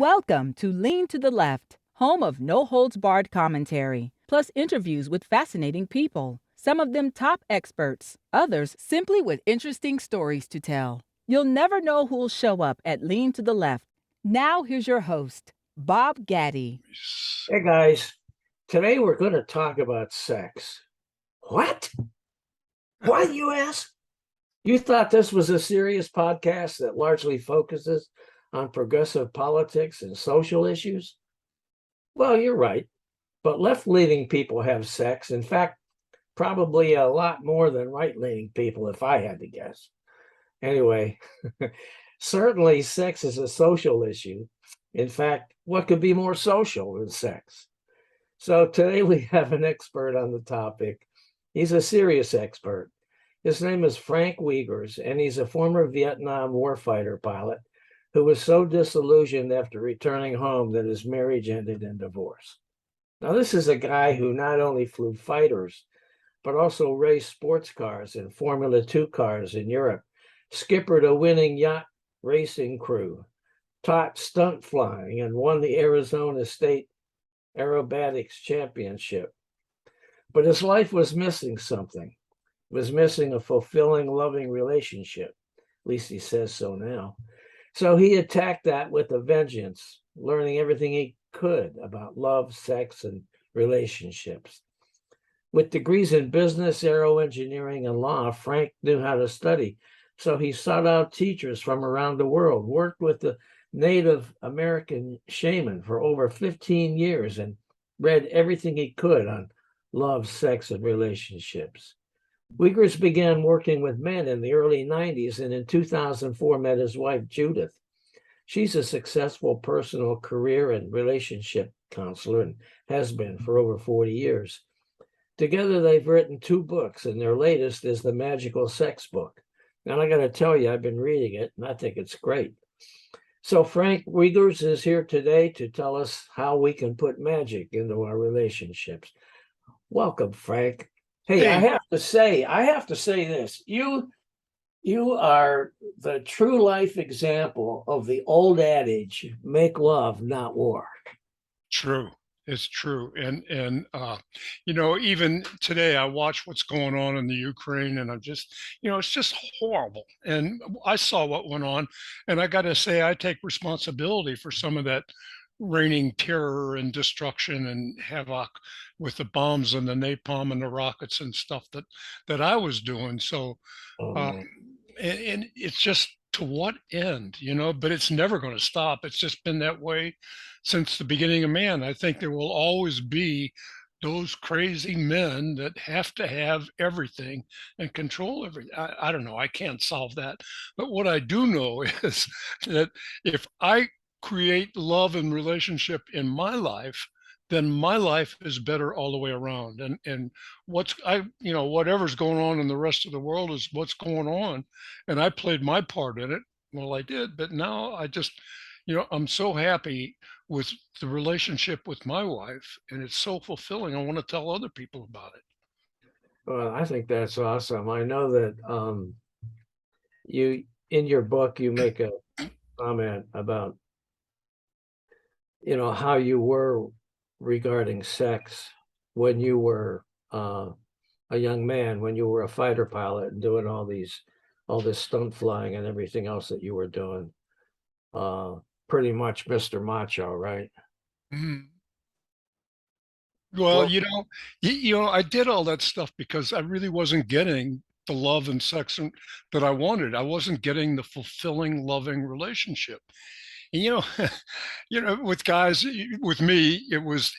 Welcome to Lean to the Left, home of no holds barred commentary, plus interviews with fascinating people, some of them top experts, others simply with interesting stories to tell. You'll never know who'll show up at Lean to the Left. Now, here's your host, Bob Gaddy. Hey guys, today we're going to talk about sex. What? What, you ask? You thought this was a serious podcast that largely focuses on progressive politics and social issues? Well, you're right, but left-leaning people have sex. In fact, probably a lot more than right-leaning people, if I had to guess. Anyway, certainly sex is a social issue. In fact, what could be more social than sex? So today we have an expert on the topic. He's a serious expert. His name is Frank Wiegers, and he's a former Vietnam warfighter pilot who was so disillusioned after returning home that his marriage ended in divorce. Now, this is a guy who not only flew fighters, but also raced sports cars and Formula 2 cars in Europe, skippered a winning yacht racing crew, taught stunt flying, and won the Arizona State Aerobatics Championship. But his life was missing something. It was missing a fulfilling, loving relationship. At least he says so now. So he attacked that with a vengeance, learning everything he could about love, sex, and relationships. With degrees in business, aero engineering, and law, Frank knew how to study. So he sought out teachers from around the world, worked with the Native American shaman for over 15 years, and read everything he could on love, sex, and relationships. Wiegers began working with men in the early 90s, and in 2004 met his wife, Judith. She's a successful personal career and relationship counselor and has been for over 40 years. Together, they've written 2 books, and their latest is The Magical Sex Book. And I got to tell you, I've been reading it, and I think it's great. So Frank Wiegers is here today to tell us how we can put magic into our relationships. Welcome, Frank. Hey, I have to say this. You are the true life example of the old adage, make love, not war. True. It's true. And even today I watch what's going on in the Ukraine, and I'm just, it's just horrible. And I saw what went on, and I got to say, I take responsibility for some of that reigning terror and destruction and havoc with the bombs and the napalm and the rockets and stuff that I was doing. So, and it's just, to what end, but it's never going to stop. It's just been that way since the beginning of man. I think there will always be those crazy men that have to have everything and control everything. I don't know. I can't solve that. But what I do know is that if I create love and relationship in my life, then my life is better all the way around. And whatever's going on in the rest of the world is what's going on. And I played my part in it. Well, I did, but now I just, I'm so happy with the relationship with my wife, and it's so fulfilling. I want to tell other people about it. Well, I think that's awesome. I know that you, in your book, you make a comment about, how you were regarding sex when you were a young man, when you were a fighter pilot and doing all this stunt flying and everything else that you were doing. Pretty much Mr. Macho, right? Mm-hmm. Well, I did all that stuff because I really wasn't getting the love and sex that I wanted. I wasn't getting the fulfilling, loving relationship. And, with guys, with me, it was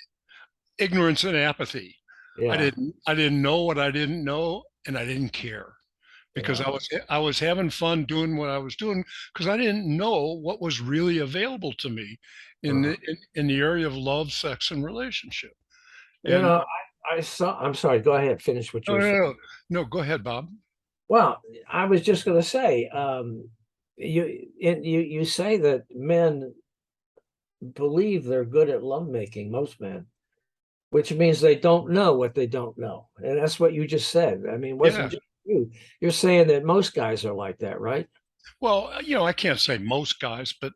ignorance and apathy. Yeah. I didn't know what I didn't know, and I didn't care because I was having fun doing what I was doing because I didn't know what was really available to me in the area of love, sex, and relationship. I'm sorry, go ahead, finish what you're saying. No, go ahead, Bob. Well, I was just going to say, you say that men believe they're good at lovemaking, most men, which means they don't know what they don't know. And that's what you just said. I mean, it wasn't just you. You're saying that most guys are like that, right? Well, I can't say most guys, but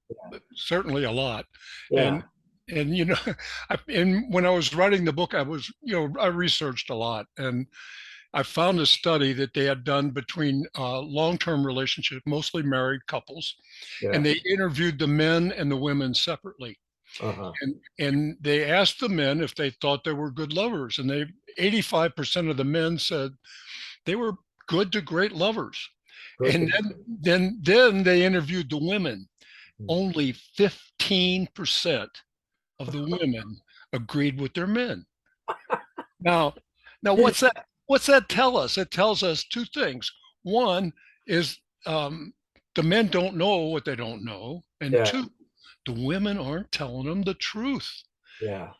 certainly a lot. Yeah, And and when I was writing the book, I researched a lot, and I found a study that they had done between long-term relationships, mostly married couples, yeah. and they interviewed the men and the women separately. Uh-huh. And they asked the men if they thought they were good lovers, and 85% of the men said they were good to great lovers. Good. And then they interviewed the women. Mm. Only 15% of the women agreed with their men. Now, now what's that? What's that tell us? It tells us two things. One is the men don't know what they don't know, and Yeah, two, the women aren't telling them the truth. yeah.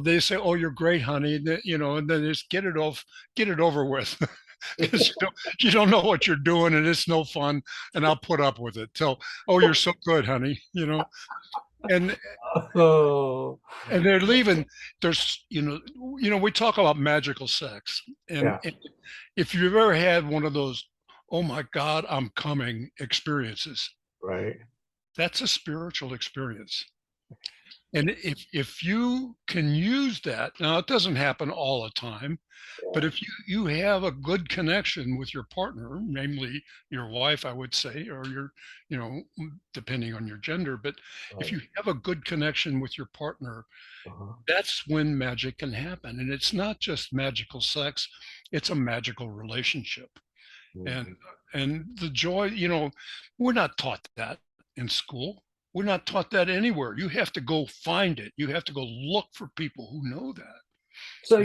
They say, "Oh, you're great, honey," and then just get it over with, because you don't know what you're doing, and it's no fun, and I'll put up with it. So, "Oh, you're so good, honey," and Oh, they're leaving. There's, we talk about magical sex, and yeah, if you've ever had one of those, "Oh my God, I'm coming" experiences, right. that's a spiritual experience. And if you can use that, now it doesn't happen all the time, but Yeah, if you have a good connection with your partner, namely your wife, I would say, or depending on your gender, but if right. you have a good connection with your partner, Uh-huh. that's when magic can happen. And it's not just magical sex, it's a magical relationship. And Mhm. and the joy, we're not taught that in school. We're not taught that anywhere. You have to go find it. You have to go look for people who know that. So And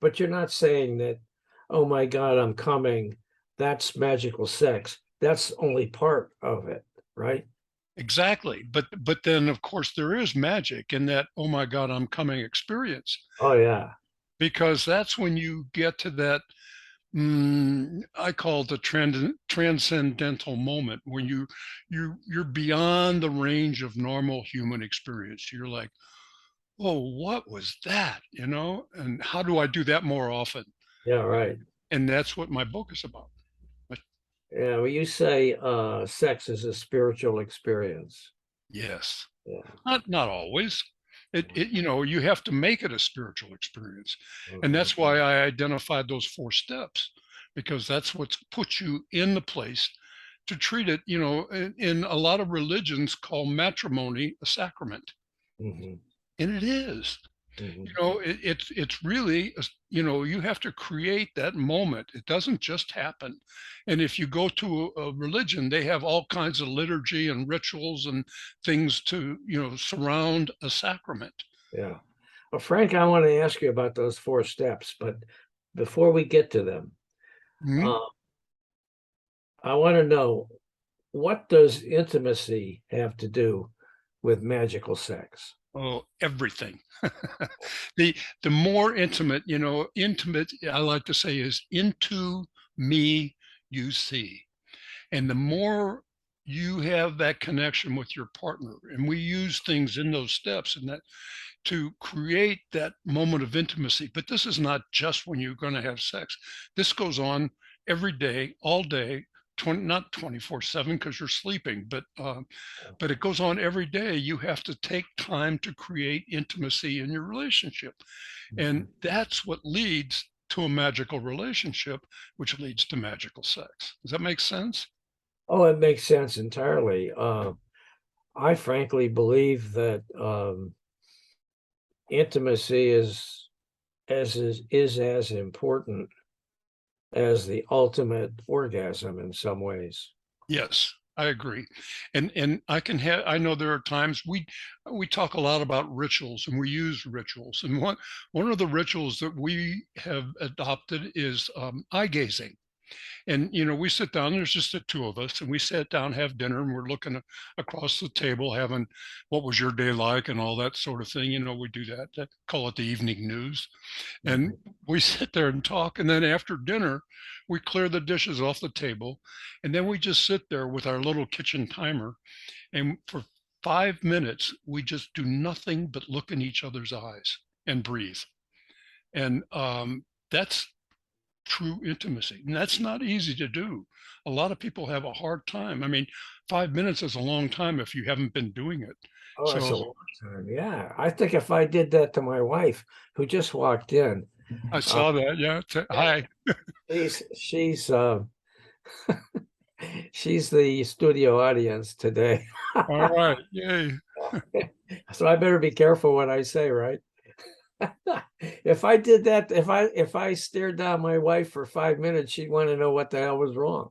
but you're not saying that, oh my God, I'm coming. That's magical sex. That's only part of it, right? exactly. But then of course there is magic in that, "Oh my God, I'm coming" experience, Oh yeah, because that's when you get to that, I call it the transcendental moment, when you're beyond the range of normal human experience. You're like, "Oh, what was that?" And how do I do that more often? yeah, right. And that's what my book is about. But Yeah, well, you say sex is a spiritual experience. yes, Yeah. not always. You have to make it a spiritual experience. And Mhm. that's why I identified those 4 steps, because that's what's put you in the place to treat it, in a lot of religions call matrimony a sacrament. Mhm. And it is. Mhm. It's really, you have to create that moment. It doesn't just happen. And if you go to a religion, they have all kinds of liturgy and rituals and things to, surround a sacrament. Yeah. Well, Frank, I want to ask you about those 4 steps, but before we get to them, Mhm. uh, I want to know, what does intimacy have to do with magical sex? Oh, everything. the the more intimate, intimate, I like to say, is into me you see. And the more you have that connection with your partner, and we use things in those steps and that to create that moment of intimacy. But this is not just when you're going to have sex. This goes on every day, all day, not 24/7 because you're sleeping, but it goes on every day. You have to take time to create intimacy in your relationship, and Mhm. that's what leads to a magical relationship, which leads to magical sex. Does that make sense? Oh, it makes sense entirely. I frankly believe that intimacy is as important as the ultimate orgasm in some ways. Yes, I agree. And I know there are times we talk a lot about rituals, and we use rituals. And one of the rituals that we have adopted is eye gazing. And we sit down, there's just the two of us, and we sit down, have dinner, and we're looking across the table, having "what was your day like" and all that sort of thing. We do that, call it the evening news. And Mhm. we sit there and talk, and then after dinner we clear the dishes off the table, and then we just sit there with our little kitchen timer, and for 5 minutes we just do nothing but look in each other's eyes and breathe. And that's true intimacy. And that's not easy to do. A lot of people have a hard time. I mean, 5 minutes is a long time if you haven't been doing it. Oh, that's a So long time. Yeah. I think if I did that to my wife, who just walked in, I uh, saw that. Yeah. Hi. she's she's the studio audience today. All right. Yay. So I better be careful what I say, right? If I did that, if I stared down my wife for 5 minutes, she'd want to know what the hell was wrong.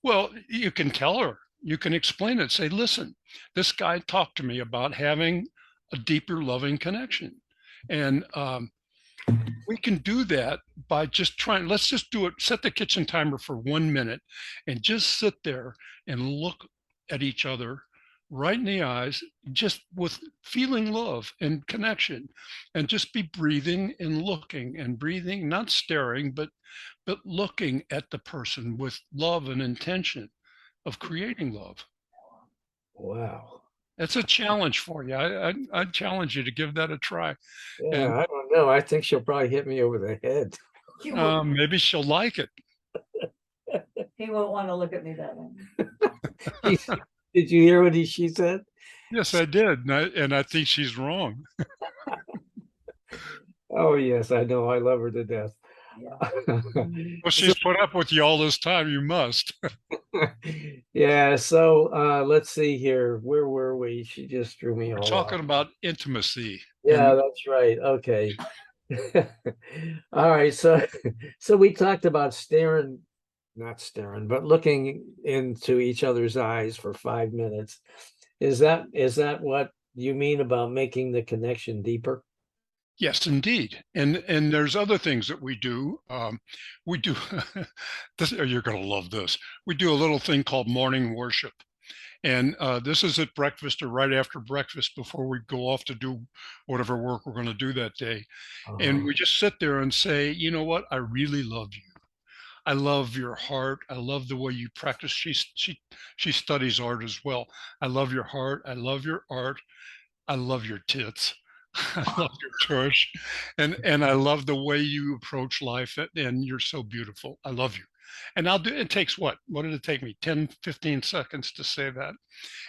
Well, you can tell her, you can explain it. Say, listen, this guy talked to me about having a deeper loving connection. And we can do that by just trying. Let's just do it. Set the kitchen timer for 1 minute and just sit there and look at each other right in the eyes, just with feeling love and connection, and just be breathing and breathing, not staring, but looking at the person with love and intention of creating love. Wow. That's a challenge for you. I challenge you to give that a try. Yeah, And I don't know. I think she'll probably hit me over the head. maybe she'll like it. He won't want to look at me that way. Did you hear what she said? Yes, I did. And I think she's wrong. Oh, yes, I know. I love her to death. Yeah. Well, she's put up with you all this time. You must. Yeah, so let's see here. Where were we? She just threw me We're all talking off. about intimacy. Yeah, And that's right. Okay. All right. So we talked about not staring, but looking into each other's eyes for 5 minutes. Is that what you mean about making the connection deeper? yes, indeed. And there's other things that we do. We do this. You're going to love this. We do a little thing called morning worship. And this is at breakfast or right after breakfast before we go off to do whatever work we're going to do that day. And we just sit there and say, you know what? I really love you. I love your heart. I love the way you practice. She studies art as well. I love your heart. I love your art. I love your tits. I love your tush. And I love the way you approach life. And you're so beautiful. I love you. And I'll do it. Takes what did it take me? 10, 15 seconds to say that.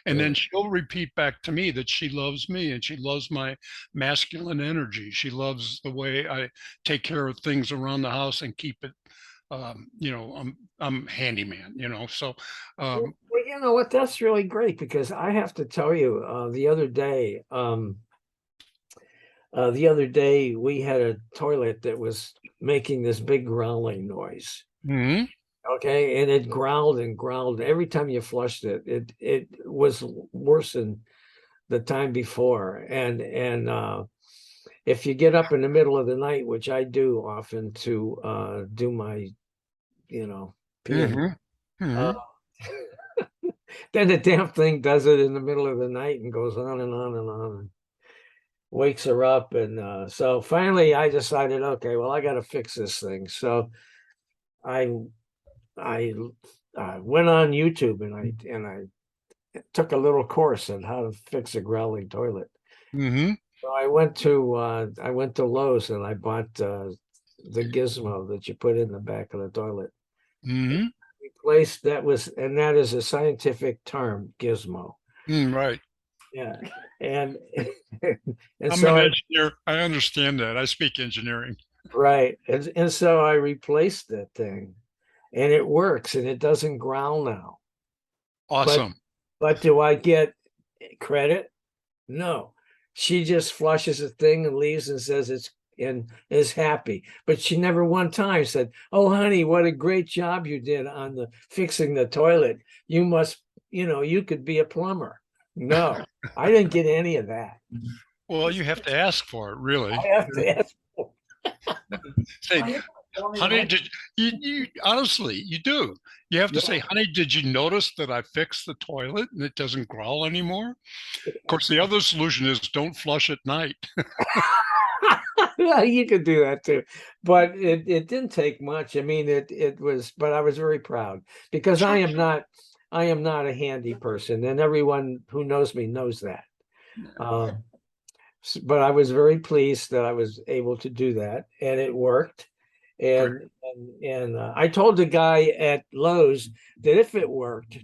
And then she'll repeat back to me that she loves me and she loves my masculine energy. She loves the way I take care of things around the house and keep it. I'm handyman. So Well, you know what? That's really great because I have to tell you, the other day we had a toilet that was making this big growling noise. mhm. Okay, and it growled and growled every time you flushed it. It was worse than the time before. And if you get up in the middle of the night, which I do often to do my, peeing, uh, then the damn thing does it in the middle of the night and goes on and on and on and wakes her up. And so finally I decided, okay, well, I got to fix this thing. So I went on YouTube and I took a little course on how to fix a growling toilet. Mhm. So I went to Lowe's and I bought the gizmo that you put in the back of the toilet. Mhm. Replaced that is a scientific term, gizmo. Right. Yeah, and and I'm so an engineer. I understand that. I speak engineering. right, and so I replaced that thing, and it works, and it doesn't growl now. Awesome. But do I get credit? No. She just flushes the thing and leaves and says it's and is happy. But she never one time said, "Oh, honey, what a great job you did on the fixing the toilet. You must, you could be a plumber." No, I didn't get any of that. Well, you have to ask for it, really. I have to ask. Say, honey, did you honestly, you do. You have to say, honey, did you notice that I fixed the toilet and it doesn't growl anymore? Of course, the other solution is don't flush at night. Well, you could do that too, but it didn't take much. I mean, it was, but I was very proud because I am not a handy person, and everyone who knows me knows that. But I was very pleased that I was able to do that, and it worked. And I told the guy at Lowe's that if it worked,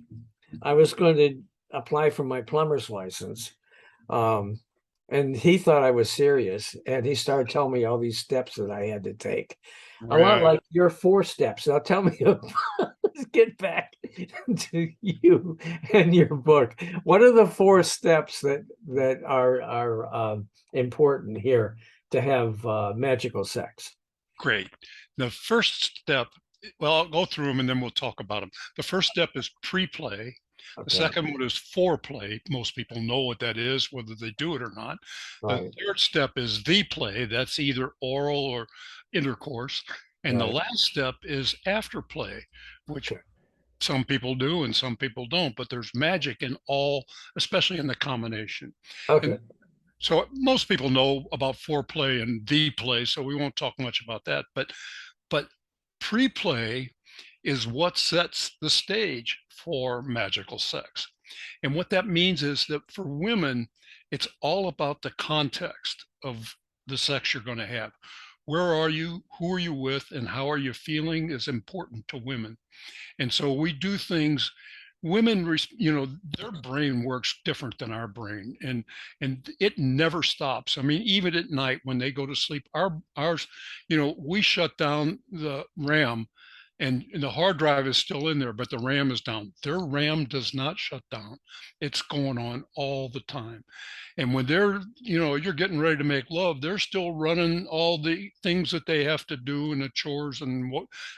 I was going to apply for my plumber's license. And he thought I was serious, and he started telling me all these steps that I had to take. A lot Right. like your 4 steps. Now tell me, let's get back to you and your book. What are the 4 steps that are important here to have magical sex? Great. The first step, well, I'll go through them and then we'll talk about them. The first step is pre-play. The Okay, second one is foreplay. Most people know what that is, whether they do it or not. The right, third step is the play. That's either oral or intercourse. And the right. last step is afterplay, which Okay, some people do and some people don't, but there's magic in all, especially in the combination. okay, And so most people know about foreplay and the play, so we won't talk much about that. But pre-play is what sets the stage for magical sex. And what that means is that for women, it's all about the context of the sex you're going to have. Where are you? Who are you with? And how are you feeling is important to women. And so we do things, women, their brain works different than our brain, and it never stops. I mean, even at night when they go to sleep, ours, we shut down the RAM, and the hard drive is still in there, but the RAM is down. Their RAM does not shut down. It's going on all the time. And when you're getting ready to make love, they're still running all the things that they have to do and the chores and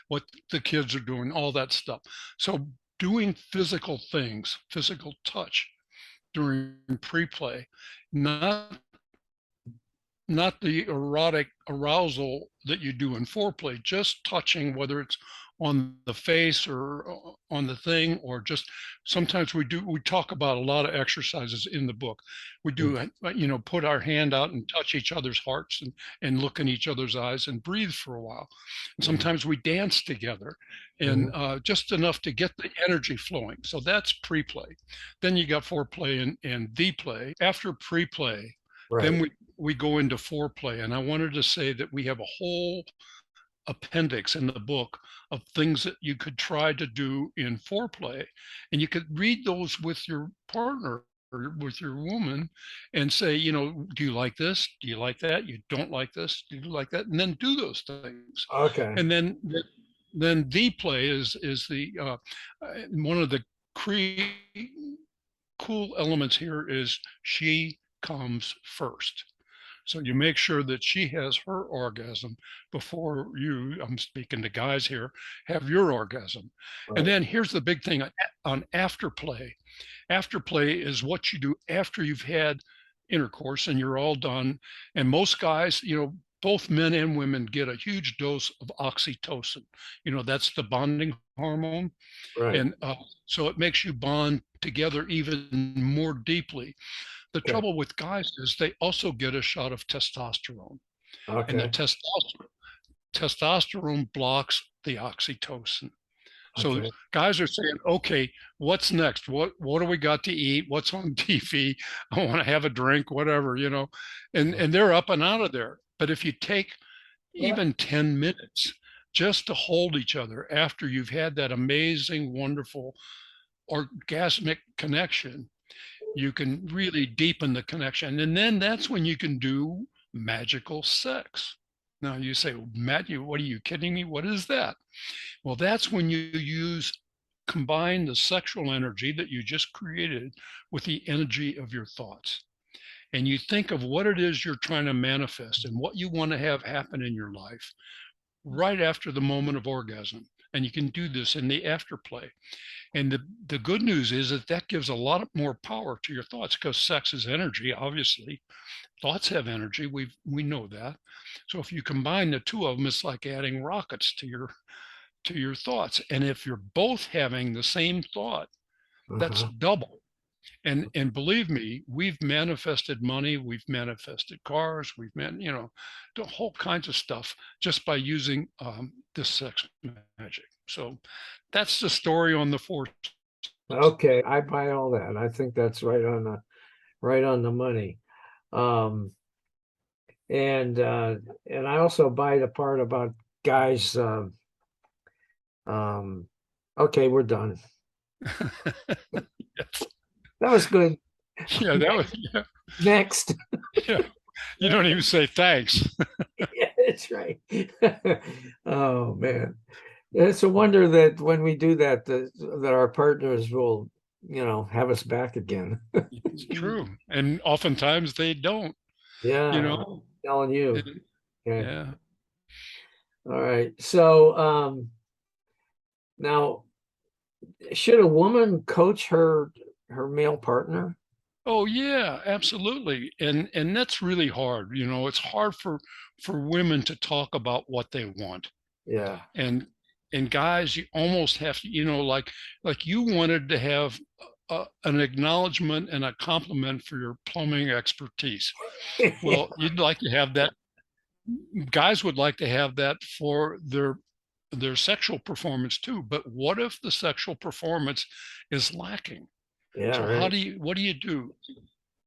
what the kids are doing, all that stuff. So doing physical things, physical touch during pre-play, not the erotic arousal that you do in foreplay, just touching, whether it's on the face or on the thing, or just sometimes we talk about a lot of exercises in the book. We do, put our hand out and touch each other's hearts and look in each other's eyes and breathe for a while. And sometimes we dance together and just enough to get the energy flowing. So that's pre-play. Then you got foreplay and the play. After pre-play, then right. we go into foreplay. And I wanted to say that we have a whole appendix in the book of things that you could try to do in foreplay. And you could read those with your partner or with your woman and say, do you like this? Do you like that? You don't like this? Do you like that? And then do those things. Okay, And then the play is the one of the cool elements here is she comes first. So you make sure that she has her orgasm before you, I'm speaking to guys here, have your orgasm. And right. then here's the big thing on afterplay. Afterplay is what you do after you've had intercourse and you're all done. And most guys, both men and women get a huge dose of oxytocin. That's the bonding hormone. Right. And so it makes you bond together even more deeply. The Okay. trouble with guys is they also get a shot of testosterone, and the Okay. testosterone blocks the oxytocin. So Okay. guys are saying, okay, what's next? What do we got to eat? What's on TV? I want to have a drink, whatever, and they're up and out of there. But if you take even 10 minutes just to hold each other after you've had that amazing, wonderful orgasmic connection, you can really deepen the connection. And then that's when you can do magical sex. Now you say, Matt, what are you kidding me? What is that? Well, that's when you combine the sexual energy that you just created with the energy of your thoughts. And you think of what it is you're trying to manifest and what you want to have happen in your life right after the moment of orgasm. And you can do this in the afterplay. And the good news is that gives a lot more power to your thoughts, because sex is energy, obviously. Thoughts have energy. We know that. So if you combine the two of them, it's like adding rockets to your thoughts. And if you're both having the same thought, that's double. And believe me, we've manifested money, we've manifested cars, all kinds of stuff just by using this sex magic. So that's the story on the four. Okay, I buy all that. I think that's right on the money. And I also buy the part about guys, okay, we're done. Yes. That was good. Yeah, that was, yeah, Next. yeah. You don't even say thanks. Yeah, that's right. Oh man. It's a wonder that when we do that, that our partners will, have us back again. It's true. And oftentimes they don't, Yeah, you I'm know. telling you. And- Okay. yeah. All right. So now should a woman coach her male partner? Oh yeah, absolutely. And that's really hard. It's hard for women to talk about what they want. Yeah. And and guys, you almost have to, like you wanted to have an acknowledgement and a compliment for your plumbing expertise. Well, you'd like to have that. Guys would like to have that for their sexual performance too. But what if the sexual performance is lacking? Yeah, So right. what do you do?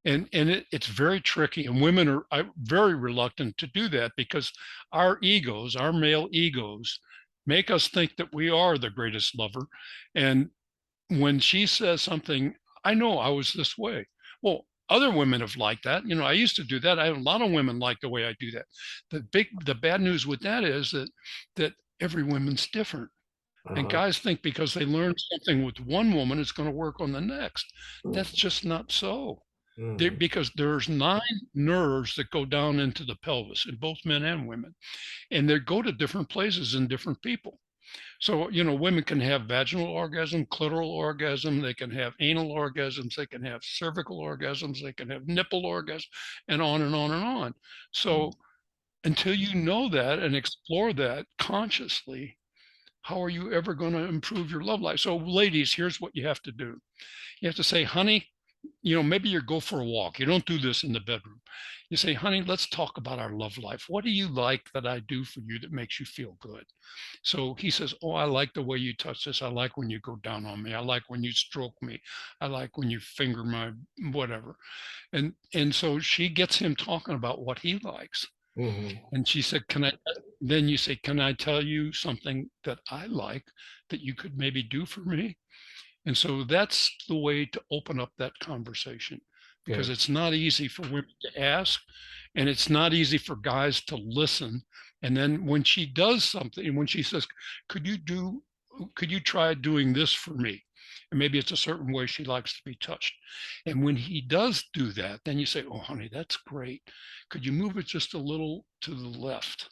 And it's very tricky, and women are very reluctant to do that because our male egos, make us think that we are the greatest lover. And when she says something, I know I was this way. Well, other women have liked that. I used to do that. I have a lot of women like the way I do that. The bad news with that is that every woman's different. And Uh-huh. guys think because they learn something with one woman, it's going to work on the next. That's Mm, just not so. mm, Because there's 9 nerves that go down into the pelvis in both men and women, and they go to different places in different people. So, women can have vaginal orgasm, clitoral orgasm, they can have anal orgasms, they can have cervical orgasms, they can have nipple orgasms, and on and on and on. mm. So, until you know that and explore that consciously, how are you ever going to improve your love life? So, ladies, here's what you have to do. You have to say, honey, maybe you go for a walk. You don't do this in the bedroom. You say, honey, let's talk about our love life. What do you like that I do for you that makes you feel good? So he says, oh, I like the way you touch this. I like when you go down on me. I like when you stroke me. I like when you finger my whatever. And so she gets him talking about what he likes. Mhm. And she said, then you say, can I tell you something that I like that you could maybe do for me? And so that's the way to open up that conversation, because Yeah. it's not easy for women to ask, and it's not easy for guys to listen. And then when she does something, and when she says, could you try doing this for me? And maybe it's a certain way she likes to be touched. And when he does do that, then you say, oh, honey, that's great. Could you move it just a little to the left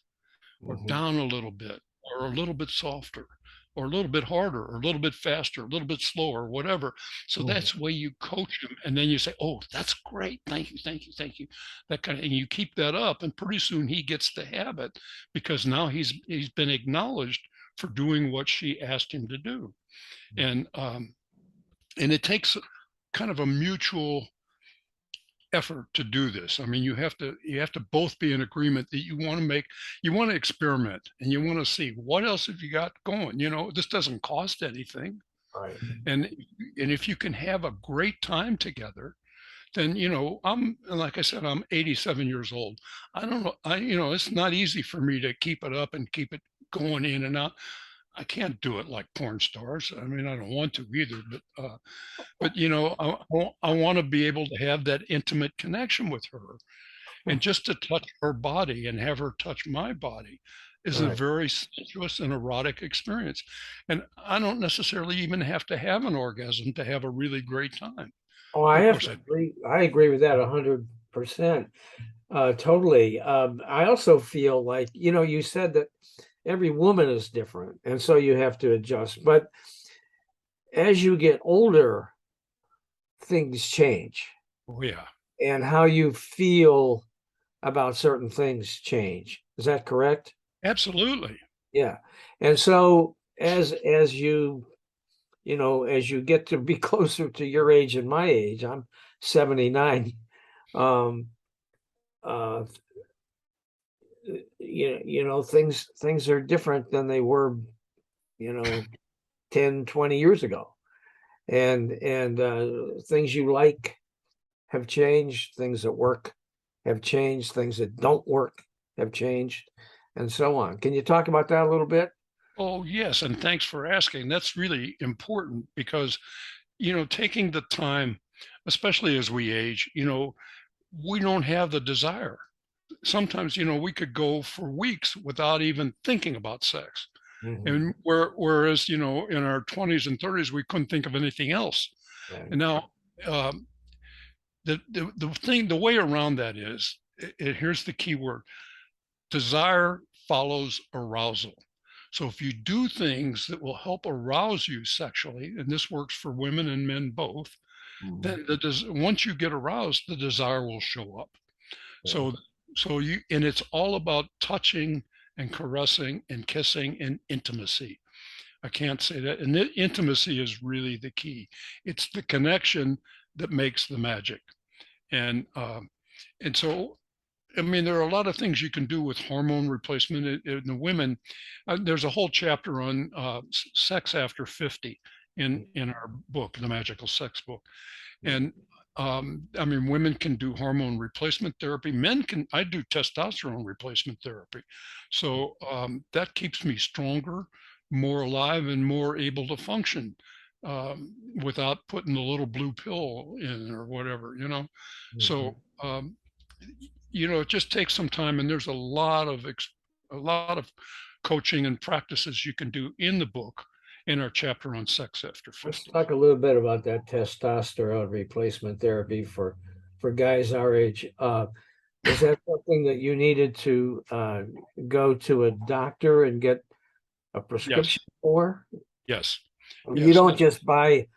or Mhm. down a little bit or a little bit softer? Or a little bit harder, or a little bit faster, a little bit slower, whatever. So Mhm. that's the way you coach them. And then you say, oh, that's great. Thank you, thank you, thank you. That kind of, and you keep that up. And pretty soon he gets the habit because now he's been acknowledged for doing what she asked him to do. And it takes kind of a mutual effort to do this. I mean, you have to both be in agreement that you want to experiment and you want to see what else have you got going. This doesn't cost anything. Right. And if you can have a great time together, then like I said, I'm 87 years old. I don't know. It's not easy for me to keep it up and keep it going in and out. I can't do it like porn stars. I mean, I don't want to either, but I want to be able to have that intimate connection with her, and just to touch her body and have her touch my body is a Right. very sensuous and erotic experience. And I don't necessarily even have to have an orgasm to have a really great time. Oh, I But of have course, to agree. I agree with that 100%. Totally. I also feel like, you said that every woman is different, and so you have to adjust. But as you get older, things change, oh yeah, and how you feel about certain things change. Is that correct? absolutely. Yeah. And so as as you get to be closer to your age and my age, I'm 79. Um, uh, things are different than they were, you know, 10, 20 years ago. And things you like have changed, things that work have changed, things that don't work have changed. and so on. Can you talk about that a little bit? Oh, yes. And thanks for asking. That's really important because, taking the time, especially as we age, we don't have the desire. Sometimes, we could go for weeks without even thinking about sex. Mhm. And whereas, in our 20s and 30s, we couldn't think of anything else. Right. And now, um, the way around that is, here's the key word: desire follows arousal. So if you do things that will help arouse you sexually, and this works for women and men both, Mhm. then once you get aroused, the desire will show up. Yeah. And it's all about touching and caressing and kissing and intimacy. I can't say that. And the intimacy is really the key. It's the connection that makes the magic. And so, I mean, there are a lot of things you can do with hormone replacement in the women. There's a whole chapter on sex after 50 in our book, the Magical Sex Book. And I mean, women can do hormone replacement therapy. Men can. I do testosterone replacement therapy. So that keeps me stronger, more alive, and more able to function without putting the little blue pill in or whatever, So, it just takes some time, and there's a lot of coaching and practices you can do in the book in our chapter on sex after Let's 50. talk a little bit about that testosterone replacement therapy for guys our age. Is that something that you needed to go to a doctor and get a Yes, prescription for? yes, You yes. don't just buy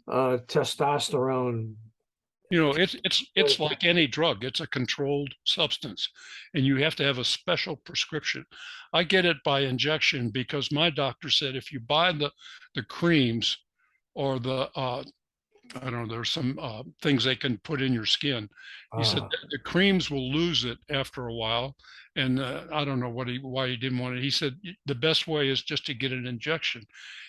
testosterone. It's like any drug. It's a controlled substance, and you have to have a special prescription. I get it by injection because my doctor said if you buy the creams or the I don't know, there's some things they can put in your skin. He said Uh, that the creams will lose it after a while, and I don't know why he didn't want it. He said the best way is just to get an injection,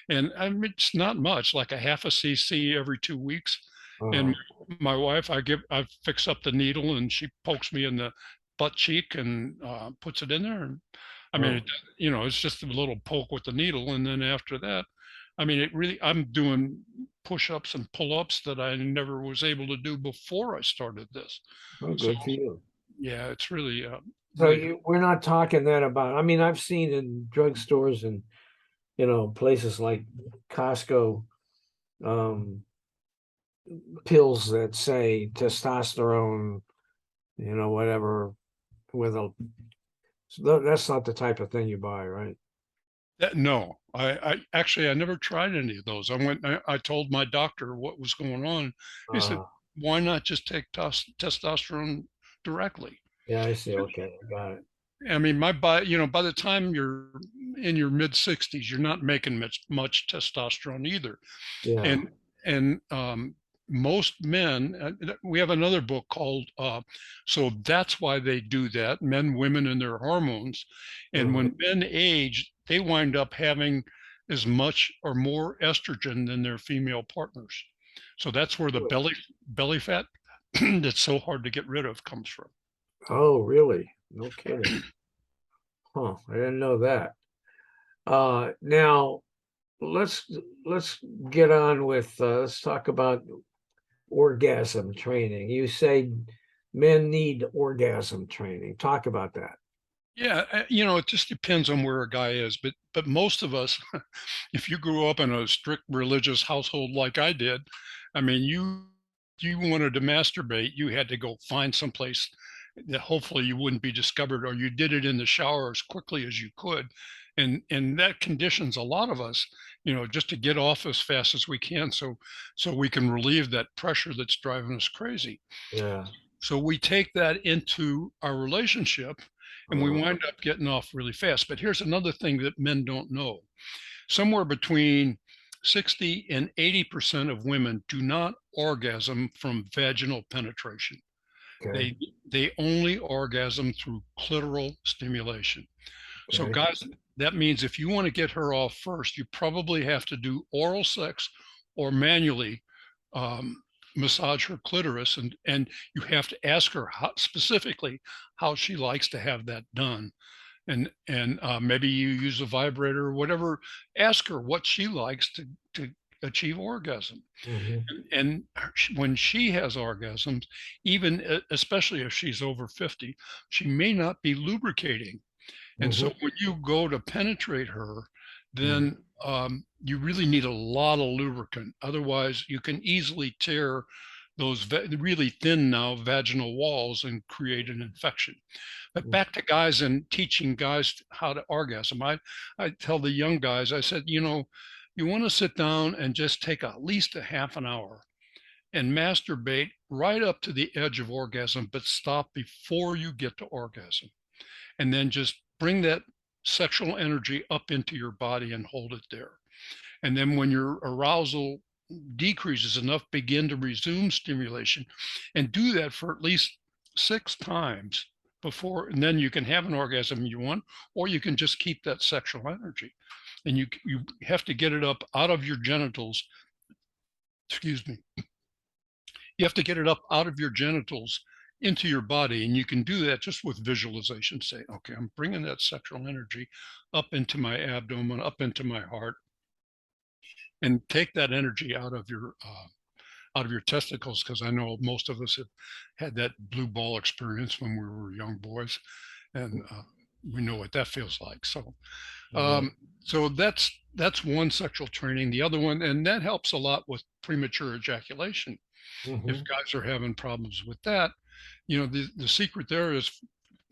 and I mean it's not much, like a half a cc every 2 weeks. uh, And my wife, I fix up the needle, and she pokes me in the butt cheek and puts it in there. And I mean, uh, it's just a little poke with the needle, and then after that, I mean, I'm doing push-ups and pull-ups that I never was able to do before I started this. oh, So good for you. yeah, it's really, So really, we're not talking that about. I mean, I've seen in drugstores and places like Costco, um, pills that say testosterone, whatever, with a. So that's not the type of thing you buy, right? no, I never tried any of those. I told my doctor what was going on. He said, Uh, why not just take testosterone directly? yeah, I see. Okay, I got it. I mean, by the time you're in your mid 60s, you're not making much testosterone either. Yeah. And most men, we have another book called so that's why they do that, men, women, and their hormones. And Uh-huh. when men age, they wind up having as much or more estrogen than their female partners. So that's where the Really? belly fat that's so hard to get rid of comes from. Oh, really? No kidding. Huh, I didn't know that. Now let's let's get on with let's talk about orgasm training. You say men need orgasm training. Talk about that. Yeah, it just depends on where a guy is, but most of us, if you grew up in a strict religious household like I did, I mean, you wanted to masturbate, you had to go find someplace that hopefully you wouldn't be discovered, or you did it in the shower as quickly as you could, and that conditions a lot of us, just to get off as fast as we can, so we can relieve that pressure that's driving us crazy. Yeah. So we take that into our relationship and we Uh, wind up getting off really fast. But here's another thing that men don't know. Somewhere between 60 and 80% of women do not orgasm from vaginal penetration. okay. They only orgasm through clitoral stimulation. So Okay. guys, that means if you want to get her off first, you probably have to do oral sex or manually um, massage her clitoris, and you have to ask her specifically how she likes to have that done. and maybe you use a vibrator or whatever. Ask her what she likes to achieve orgasm. Mhm. And when she has orgasms, even especially if she's over 50, she may not be lubricating. And so Mhm. when you go to penetrate her, Mhm. then you really need a lot of lubricant. Otherwise, you can easily tear those really thin now vaginal walls and create an infection. But back to guys and teaching guys how to orgasm. I tell the young guys, I said, you want to sit down and just take at least a half an hour and masturbate right up to the edge of orgasm, but stop before you get to orgasm. And then just bring that sexual energy up into your body and hold it there. And then when your arousal decreases enough, begin to resume stimulation and do that for at least 6 times before, and then you can have an orgasm you want, or you can just keep that sexual energy. And you have to get it up out of your genitals. Excuse me. You have to get it up out of your genitals into your body. And you can do that just with visualization. Say, okay, I'm bringing that sexual energy up into my abdomen, up into my heart, and take that energy out of your testicles, because I know most of us have had that blue ball experience when we were young boys, and we know what that feels like. So, Mhm. so that's one sexual training. The other one, and that helps a lot with premature ejaculation. If Mhm. guys are having problems with that, the secret there is,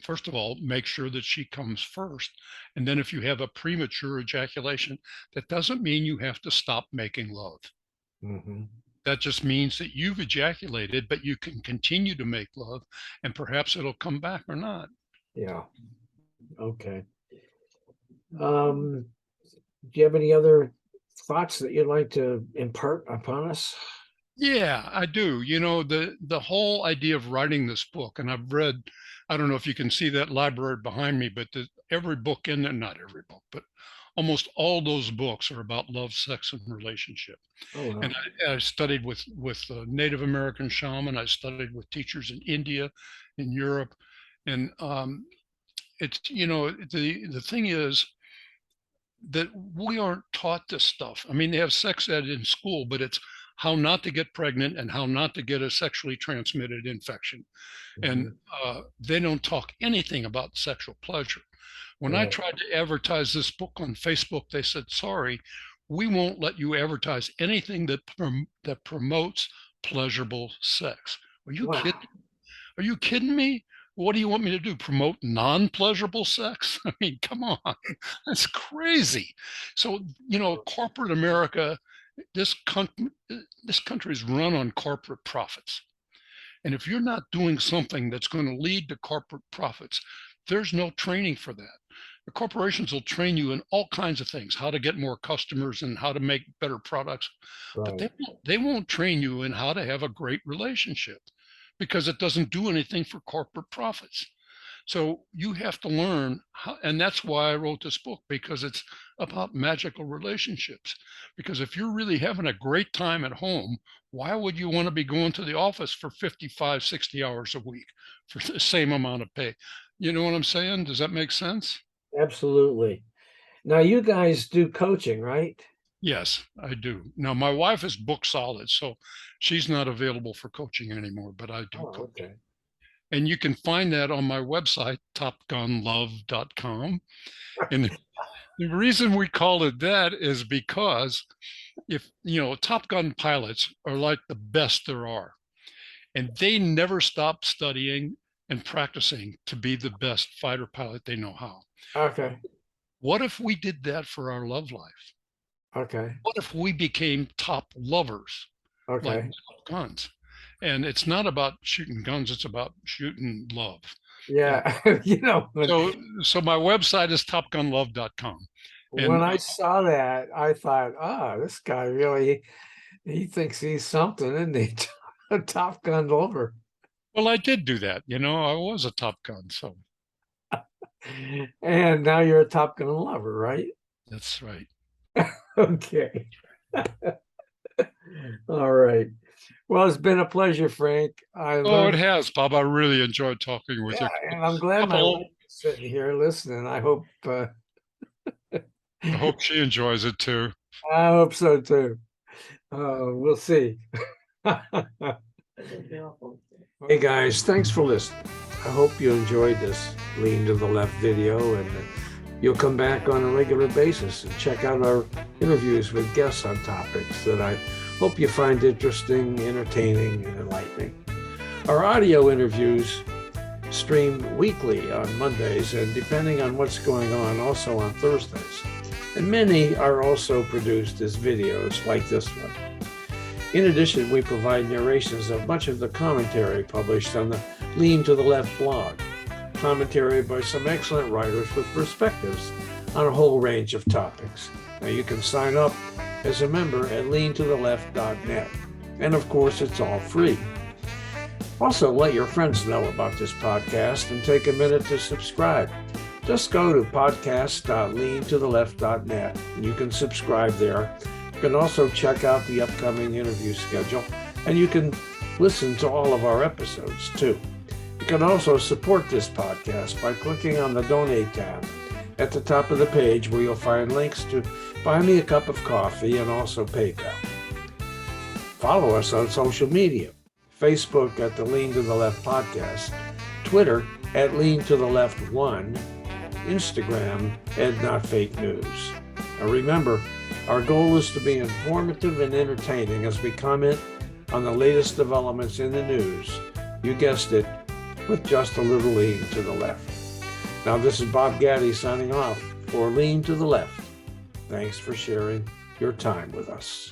first of all, make sure that she comes first. And then if you have a premature ejaculation, that doesn't mean you have to stop making love. Mhm. That just means that you've ejaculated, but you can continue to make love, and perhaps it'll come back or not. Yeah. Okay. Do you have any other thoughts that you'd like to impart upon us? Yeah, I do. The whole idea of writing this book, and I've read, I don't know if you can see that library behind me, but every book in there, not every book, but almost all those books are about love, sex, and relationship. Oh, wow. And I studied with Native American shaman. I studied with teachers in India, in Europe, and it's the thing is that we aren't taught this stuff. I mean, they have sex ed in school, but it's how not to get pregnant and how not to get a sexually transmitted infection. And Mhm. they don't talk anything about sexual pleasure. When I Right. tried to advertise this book on Facebook, they said, sorry, we won't let you advertise anything that promotes pleasurable sex. Are you Wow. kidding? Are you kidding me? What do you want me to do? Promote non-pleasurable sex? I mean, come on. That's crazy. So, corporate America, this country is run on corporate profits. And if you're not doing something that's going to lead to corporate profits, there's no training for that. The corporations will train you in all kinds of things, how to get more customers and how to make better products, but Right. they won't train you in how to have a great relationship, because it doesn't do anything for corporate profits. So you have to learn how, and that's why I wrote this book, because it's about magical relationships. Because if you're really having a great time at home, why would you want to be going to the office for 55, 60 hours a week for the same amount of pay? You know what I'm saying? Does that make sense? Absolutely. Now, you guys do coaching, right? Yes, I do. Now, my wife is book solid, so she's not available for coaching anymore, but I do Oh, coach. okay. And you can find that on my website, topgunlove.com. And the reason we call it that is because if, Top Gun pilots are like the best there are, and they never stop studying and practicing to be the best fighter pilot they know how. Okay. What if we did that for our love life? Okay. What if we became top lovers like Okay. Top Guns? And it's not about shooting guns, it's about shooting love. And Yeah. When so my website is topgunlove.com. when And I saw that, I thought, this guy really, he thinks he's something, isn't he? A Top Gun lover. well, I did do that. I was a Top Gun. So And now you're a Top Gun lover, right? that's right. Okay. All right. Well, it's been a pleasure, Frank. I Oh, it learned, has, Bob. I really enjoyed talking with yeah, you. and I'm glad my Couple, wife sitting here listening. I hope I hope she enjoys it too. I hope so too. We'll see. Hey guys, thanks for listening. I hope you enjoyed this Lean to the Left video, and you'll come back on a regular basis and check out our interviews with guests on topics that I hope you find interesting, entertaining, and enlightening. Our audio interviews stream weekly on Mondays, and depending on what's going on, also on Thursdays. And many are also produced as videos like this one. In addition, we provide narrations of much of the commentary published on the Lean to the Left blog, commentary by some excellent writers with perspectives on a whole range of topics. Now you can sign up as a member at leantotheleft.net. And of course, it's all free. Also, let your friends know about this podcast and take a minute to subscribe. Just go to podcast.leantotheleft.net and you can subscribe there. You can also check out the upcoming interview schedule, and you can listen to all of our episodes too. You can also support this podcast by clicking on the Donate tab at the top of the page, where you'll find links to buy me a cup of coffee and also PayPal. Follow us on social media: Facebook at the Lean to the Left Podcast, Twitter at Lean to the Left 1, Instagram at Not Fake News. Now remember, our goal is to be informative and entertaining as we comment on the latest developments in the news. You guessed it, with just a little lean to the left. Now this is Bob Gaddy signing off for Lean to the Left. Thanks for sharing your time with us.